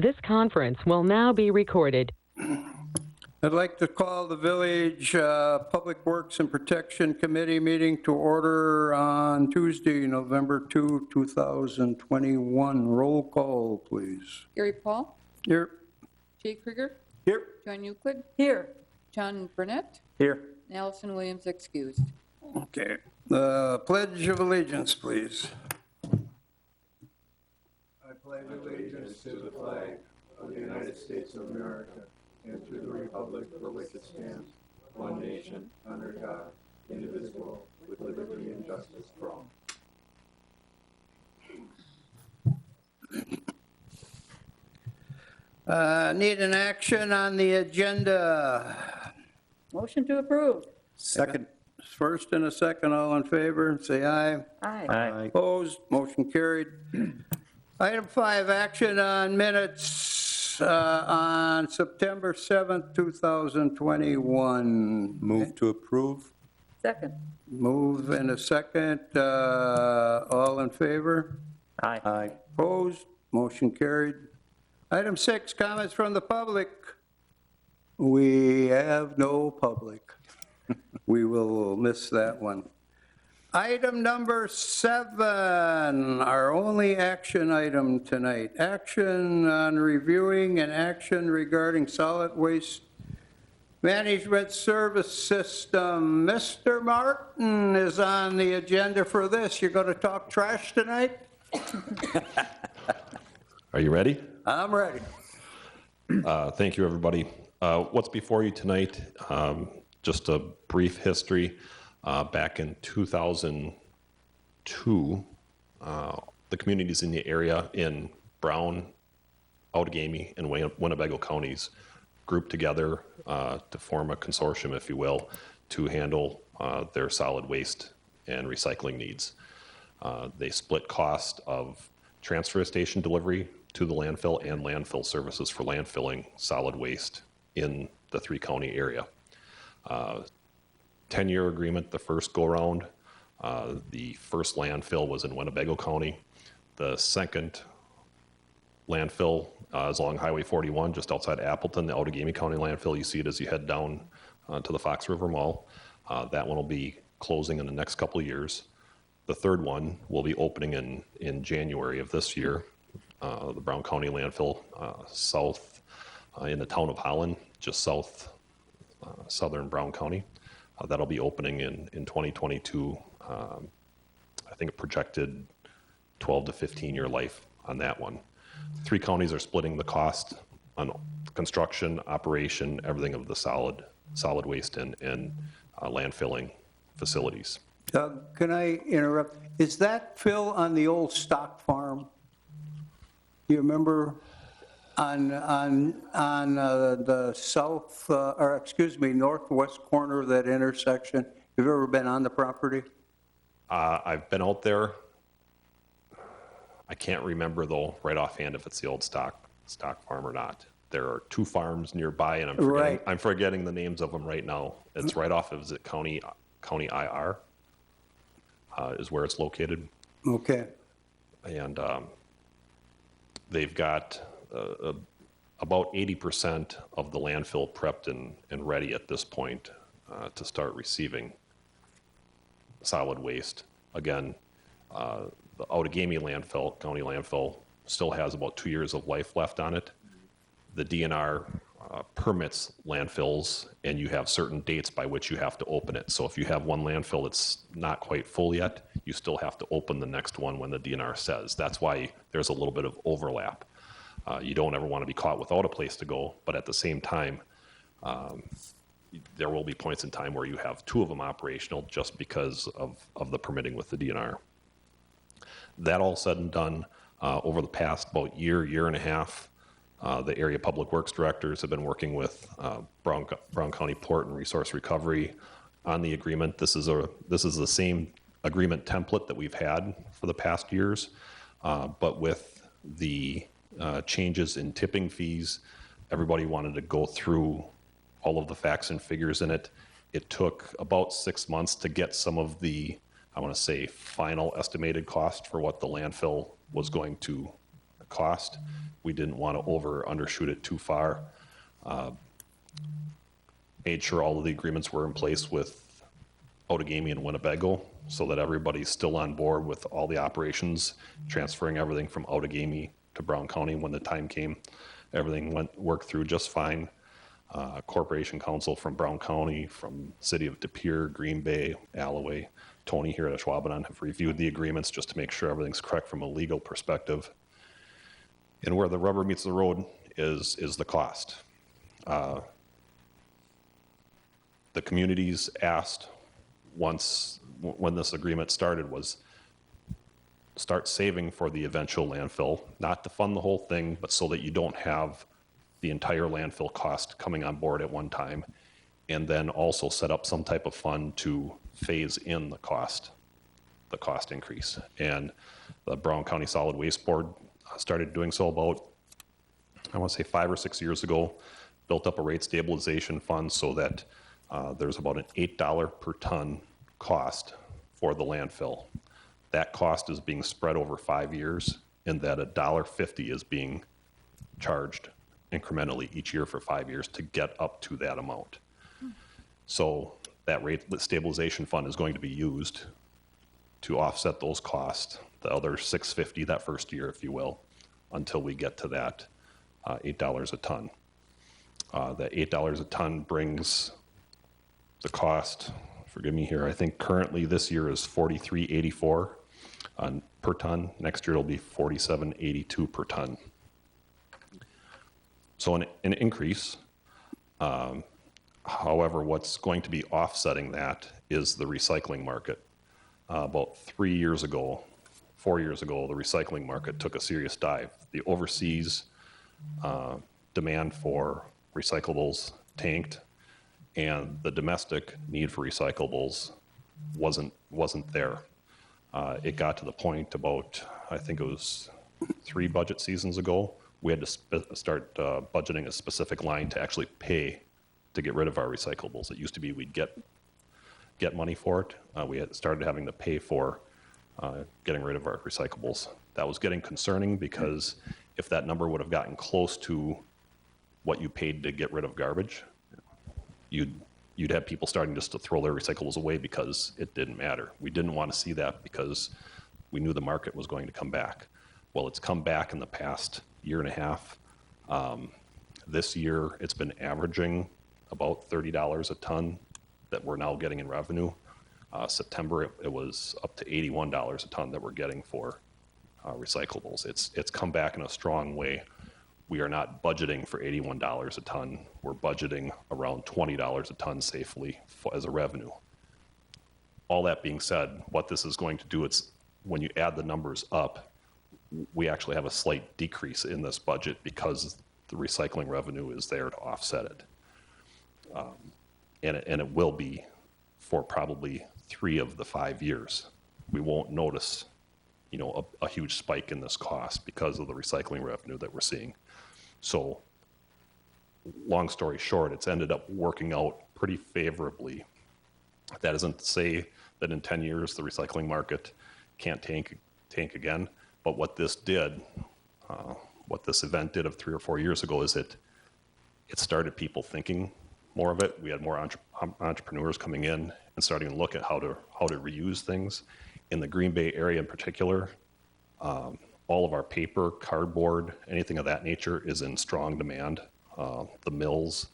This conference will now be recorded. I'd like to call the Village Public Works and Protection Committee meeting to order on Tuesday, November 2, 2021. Roll call, please. Gary Paul. Here. Jay Krieger. Here. John Euclid. Here. John Burnett. Here. And Allison Williams excused. Okay. The Pledge of Allegiance, please. I pledge allegiance to the flag of the United States of America and to the republic for which it stands, one nation, under God, indivisible, with liberty and justice for all. Need an action on the agenda. Motion to approve. Second. First and a second, all in favor, say aye. Aye. Opposed, motion carried. Item 5, action on minutes on September 7th, 2021. Move to approve. Second. Move in a second, all in favor? Aye. Opposed, motion carried. Item 6, comments from the public. We have no public. We will miss that one. Item number 7, our only action item tonight. Action on reviewing and action regarding solid waste management service system. Mr. Martin is on the agenda for this. You're going to talk trash tonight? Are you ready? I'm ready. Thank you, everybody. What's before you tonight? Just a brief history. Back in 2002, the communities in the area in Brown, Outagamie, and Winnebago counties grouped together to form a consortium, if you will, to handle their solid waste and recycling needs. They split cost of transfer station delivery to the landfill and landfill services for landfilling solid waste in the 3-county area. 10-year agreement the first go-around. The first landfill was in Winnebago County. The second landfill is along Highway 41, just outside Appleton, the Outagamie County landfill. You see it as you head down to the Fox River Mall. That one will be closing in the next couple of years. The third one will be opening in January of this year. The Brown County landfill south in the town of Holland, just southern Brown County. That'll be opening in 2022. I think a projected 12 to 15-year life on that one. 3 counties are splitting the cost on construction, operation, everything of the solid waste and landfilling facilities. Doug, can I interrupt? Is that Phil on the old stock farm? You remember on the south, or excuse me, northwest corner of that intersection? Have you ever been on the property? I've been out there. I can't remember though, right offhand, if it's the old stock farm or not. There are 2 farms nearby, and I'm forgetting the names of them right now. It's right off of, is it County IR? Is where it's located. Okay. And they've got about 80% of the landfill prepped and ready at this point to start receiving solid waste. Again, the Outagamie landfill, county landfill, still has about 2 years of life left on it. The DNR permits landfills, and you have certain dates by which you have to open it. So if you have one landfill that's not quite full yet, you still have to open the next one when the DNR says. That's why there's a little bit of overlap. You don't ever want to be caught without a place to go, but at the same time, there will be points in time where you have 2 of them operational just because of the permitting with the DNR. That all said and done, over the past about year and a half, the area public works directors have been working with Brown County Port and Resource Recovery on the agreement. This is the same agreement template that we've had for the past years, but with the changes in tipping fees, everybody wanted to go through all of the facts and figures in it. It took about 6 months to get some of the, I want to say, final estimated cost for what the landfill was going to cost. We didn't want to over or undershoot it too far. Made sure all of the agreements were in place with Outagamie and Winnebago so that everybody's still on board with all the operations, transferring everything from Outagamie to Brown County when the time came. Everything worked through just fine. Corporation Counsel from Brown County, from City of De Pere, Green Bay, Alloway, Tony here at Ashwaubenon have reviewed the agreements just to make sure everything's correct from a legal perspective. And where the rubber meets the road is the cost. The communities asked when this agreement started was start saving for the eventual landfill, not to fund the whole thing, but so that you don't have the entire landfill cost coming on board at one time, and then also set up some type of fund to phase in the cost increase. And the Brown County Solid Waste Board started doing so about, I want to say 5 or 6 years ago, built up a rate stabilization fund so that there's about an $8 per ton cost for the landfill. That cost is being spread over 5 years, and that $1.50 is being charged incrementally each year for 5 years to get up to that amount. So that rate stabilization fund is going to be used to offset those costs, the other $6.50 that first year, if you will, until we get to that $8 a ton. That $8 a ton brings the cost, forgive me here, I think currently this year is $43.84 per ton. Next year it'll be $47.82 per ton. So an increase. However, what's going to be offsetting that is the recycling market. About 4 years ago, the recycling market took a serious dive. The overseas demand for recyclables tanked, and the domestic need for recyclables wasn't there. It got to the point about, I think it was 3 budget seasons ago, we had to start budgeting a specific line to actually pay to get rid of our recyclables. It used to be we'd get money for it. We had started having to pay for getting rid of our recyclables. That was getting concerning because if that number would have gotten close to what you paid to get rid of garbage, you'd have people starting just to throw their recyclables away because it didn't matter. We didn't want to see that because we knew the market was going to come back. Well, it's come back in the past year and a half. This year, it's been averaging about $30 a ton that we're now getting in revenue. September, it was up to $81 a ton that we're getting for recyclables. It's come back in a strong way. We are not budgeting for $81 a ton. We're budgeting around $20 a ton safely as a revenue. All that being said, what this is going to do, it's when you add the numbers up, we actually have a slight decrease in this budget because the recycling revenue is there to offset it. And it will be for probably 3 of the 5 years. We won't notice, a huge spike in this cost because of the recycling revenue that we're seeing. So, long story short, it's ended up working out pretty favorably. That isn't to say that in 10 years the recycling market can't tank again, but what this did, what this event did of 3 or 4 years ago is it started people thinking more of it. We had more entrepreneurs coming in and starting to look at how to reuse things. In the Green Bay area in particular, all of our paper, cardboard, anything of that nature is in strong demand. The mills,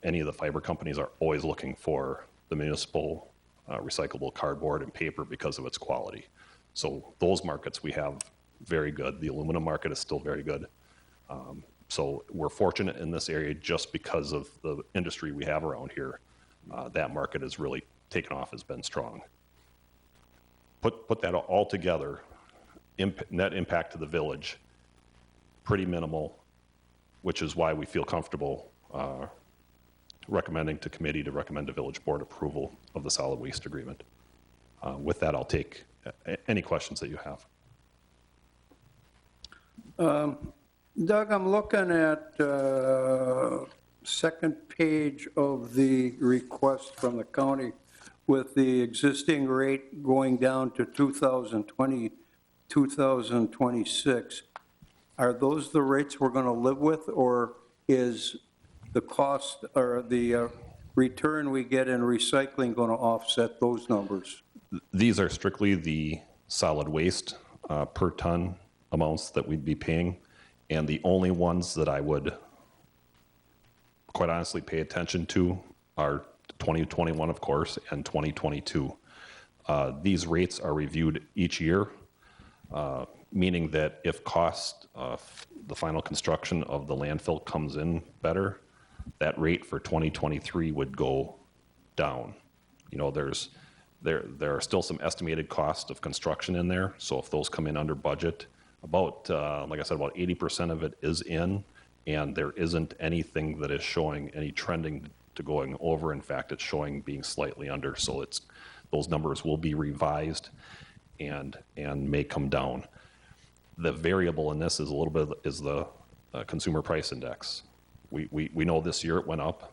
any of the fiber companies are always looking for the municipal recyclable cardboard and paper because of its quality. So those markets we have very good. The aluminum market is still very good. So we're fortunate in this area just because of the industry we have around here. That market has really taken off, has been strong. Put that all together, net impact to the village, pretty minimal, which is why we feel comfortable recommending to committee to recommend to village board approval of the solid waste agreement. With that, I'll take any questions that you have. Doug, I'm looking at second page of the request from the county with the existing rate going down to 2020, 2026. Are those the rates we're going to live with, or is the cost or the return we get in recycling going to offset those numbers? These are strictly the solid waste per ton amounts that we'd be paying, and the only ones that I would quite honestly pay attention to are 2021, of course, and 2022. These rates are reviewed each year, meaning that if cost of the final construction of the landfill comes in better, that rate for 2023 would go down. You know, there are still some estimated cost of construction in there, so if those come in under budget, about, like I said, about 80% of it is in, and there isn't anything that is showing any trending to going over. In fact, it's showing being slightly under, so those numbers will be revised and may come down. The variable in this is a little bit is the consumer price index. We know this year it went up.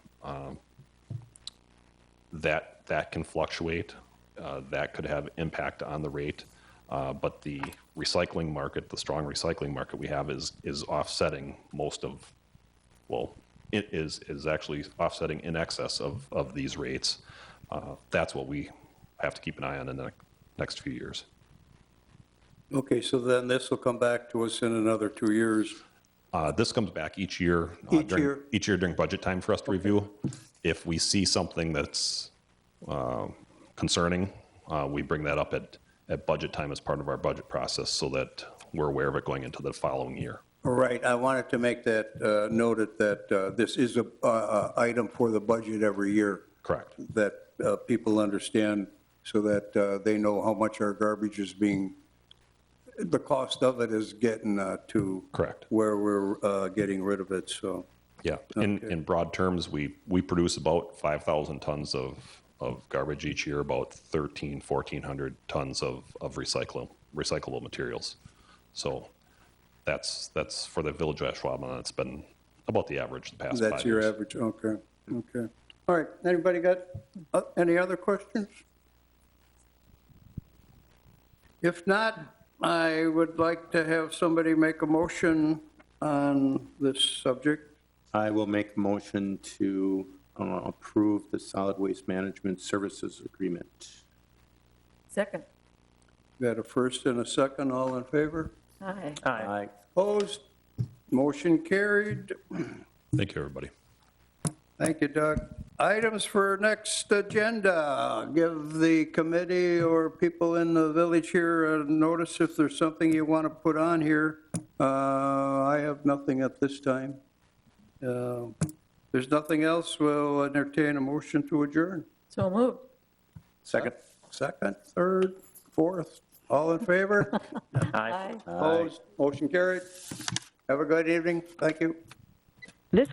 That can fluctuate. That could have impact on the rate. But the recycling market, the strong recycling market we have is offsetting most of, well, it is actually offsetting in excess of these rates. That's what we have to keep an eye on in the next few years. Okay, so then this will come back to us in another 2 years. This comes back each year. Each year? During budget time for us to review. If we see something that's concerning, we bring that up at budget time as part of our budget process so that we're aware of it going into the following year. All right, I wanted to make that noted that this is a item for the budget every year. Correct. That people understand so that they know how much our garbage is being, the cost of it is getting to. Correct. Where we're getting rid of it, so. Yeah, in broad terms, we produce about 5,000 tons of garbage each year, about 1,400 tons of recyclable materials. So that's for the village of Ashwaubenon. That's been about the average the past 5 years. That's your average, okay, okay. All right, anybody got any other questions? If not, I would like to have somebody make a motion on this subject. I will make a motion to approve the solid waste management services agreement. Second. Got a first and a second, all in favor? Aye. Aye. Opposed? Motion carried. Thank you, everybody. Thank you, Doug. Items for next agenda. Give the committee or people in the village here a notice if there's something you want to put on here. I have nothing at this time. There's nothing else, we'll entertain a motion to adjourn. So moved. Second. Second, third, fourth, all in favor? Aye. Opposed? Motion carried. Have a good evening. Thank you. This